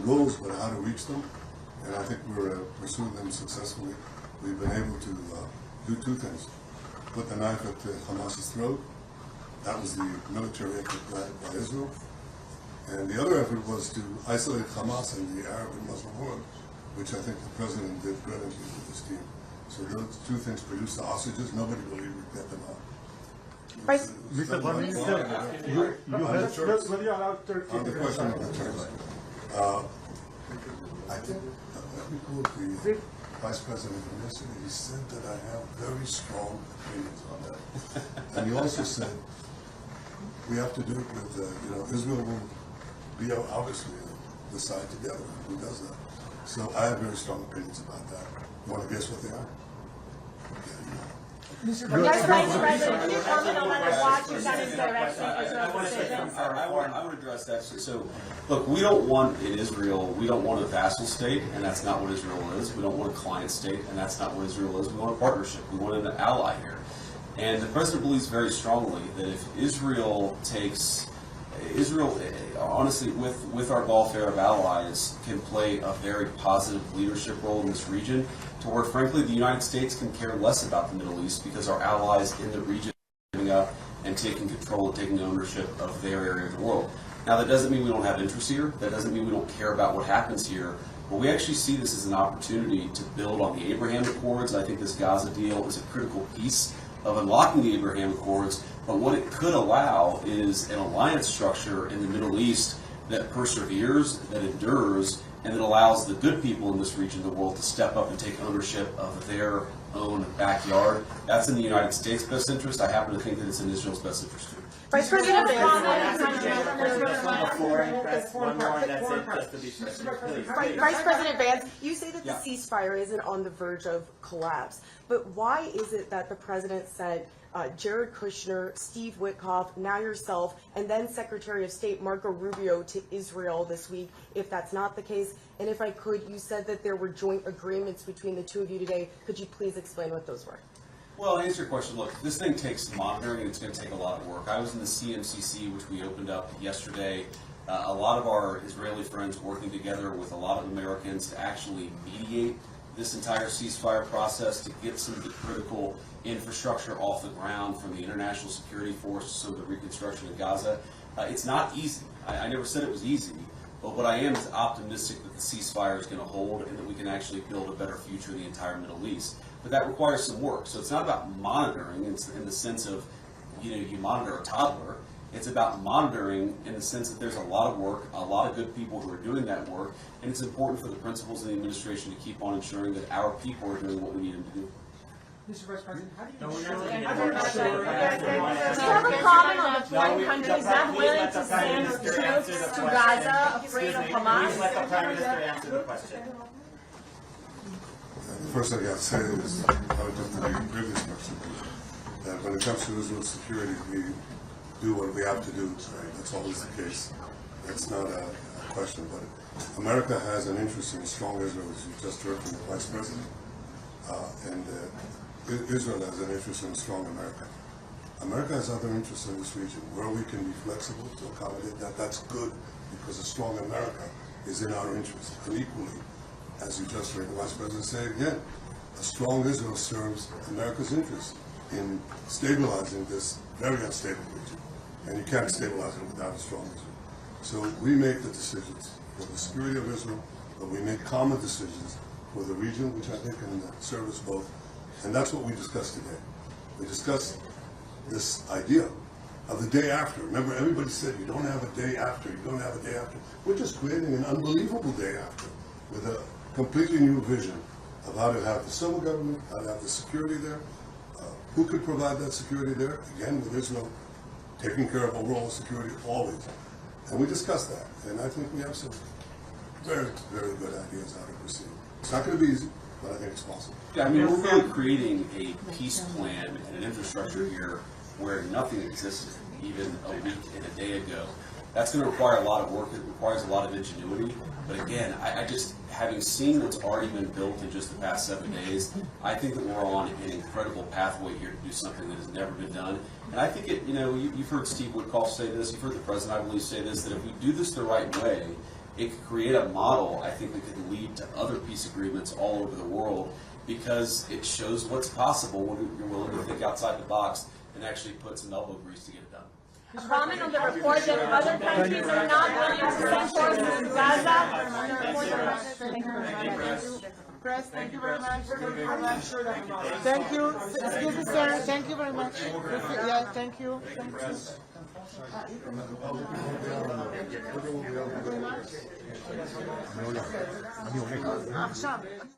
goals, but how to reach them. And I think we're pursuing them successfully. We've been able to do two things. Put the knife at Hamas's throat. That was the military effort by Israel. And the other effort was to isolate Hamas in the Arab and Muslim world, which I think the president did brilliantly with his team. So those two things produced the hostages. Nobody believed we'd get them out. Mr. Prime Minister, will you allow Turkey on the question of the terms, I think let me quote the Vice President from yesterday. He said that I have very strong opinions on that. And he also said we have to do it with, Israel will be obviously decide together who does that. So I have very strong opinions about that. You want to guess what they are? Vice President, can you comment on whether Washington is directing Israel's decisions? I want to address that. So, look, we don't want in Israel, we don't want a vassal state, and that's not what Israel is. We don't want a client state, and that's not what Israel is. We want a partnership. We want an ally here. And the president believes very strongly that if Israel honestly, with our Gulf Arab allies, can play a very positive leadership role in this region, to where, frankly, the United States can care less about the Middle East because our allies in the region are giving up and taking control and taking ownership of their area of the world. Now, that doesn't mean we don't have interests here. That doesn't mean we don't care about what happens here. But we actually see this as an opportunity to build on the Abraham Accords. I think this Gaza deal is a critical piece of unlocking the Abraham Accords. But what it could allow is an alliance structure in the Middle East that perseveres, that endures, and that allows the good people in this region of the world to step up and take ownership of their own backyard. That's in the United States' best interest. I happen to think that it's in Israel's best interest too. Vice President Vance, Vice President Vance, you say that the ceasefire isn't on the verge of collapse, but why is it that the president sent Jared Kushner, Steve Witkoff, now yourself, and then Secretary of State Marco Rubio to Israel this week, if that's not the case? And if I could, you said that there were joint agreements between the two of you today. Could you please explain what those were? Well, to answer your question, look, this thing takes monitoring and it's going to take a lot of work. I was in the CMCC, which we opened up yesterday. A lot of our Israeli friends working together with a lot of Americans to actually mediate this entire ceasefire process, to get some of the critical infrastructure off the ground, from the international security force to some of the reconstruction of Gaza. It's not easy. I never said it was easy, but what I am is optimistic that the ceasefire is going to hold and that we can actually build a better future in the entire Middle East. But that requires some work. So it's not about monitoring in the sense of, you monitor a toddler. It's about monitoring in the sense that there's a lot of work, a lot of good people who are doing that work, and it's important for the principals in the administration to keep on ensuring that our people are doing what we need them to do. Mr. Vice President, how do you... Do you have a comment on the foreign countries not willing to send troops to Gaza, afraid of Hamas? Please let the Prime Minister answer the question. The first thing I got to say is, relative to the previous question, that when it comes to Israel's security, we do what we have to do. Right? That's always the case. That's not a question. But America has an interest in strong Israel, as you just heard from the Vice President. And Israel has an interest in a strong America. America has other interests in this region where we can be flexible to accommodate that. That's good, because a strong America is in our interest. And equally, as you just heard the Vice President say again, a strong Israel serves America's interest in stabilizing this very unstable region. And you can't stabilize it without a strong Israel. So we make the decisions for the security of Israel, but we make common decisions for the region, which I think can serve us both. And that's what we discussed today. We discussed this idea of the day after. Remember, everybody said you don't have a day after, you don't have a day after. We're just creating an unbelievable day after with a completely new vision of how to have the civil government, how to have the security there. Who could provide that security there? Again, with Israel taking care of overall security always. And we discussed that. And I think we have some very, very good ideas how to proceed. It's not going to be easy, but I think it's possible. Yeah, I mean, we're really creating a peace plan and an infrastructure here where nothing existed even a week and a day ago. That's going to require a lot of work. It requires a lot of ingenuity. But again, I just, having seen what's already been built in just the past 7 days, I think that we're on an incredible pathway here to do something that has never been done. And I think you've heard Steve Witkoff say this, you've heard the president, I believe, say this, that if we do this the right way, it could create a model, I think, that could lead to other peace agreements all over the world, because it shows what's possible when you're willing to think outside the box and actually put some elbow grease to get it done. A comment on the report that other countries are not willing to send forces to Gaza. Press, thank you very much. Thank you. Excuse me, sir. Thank you very much. Yeah, thank you. Thank you.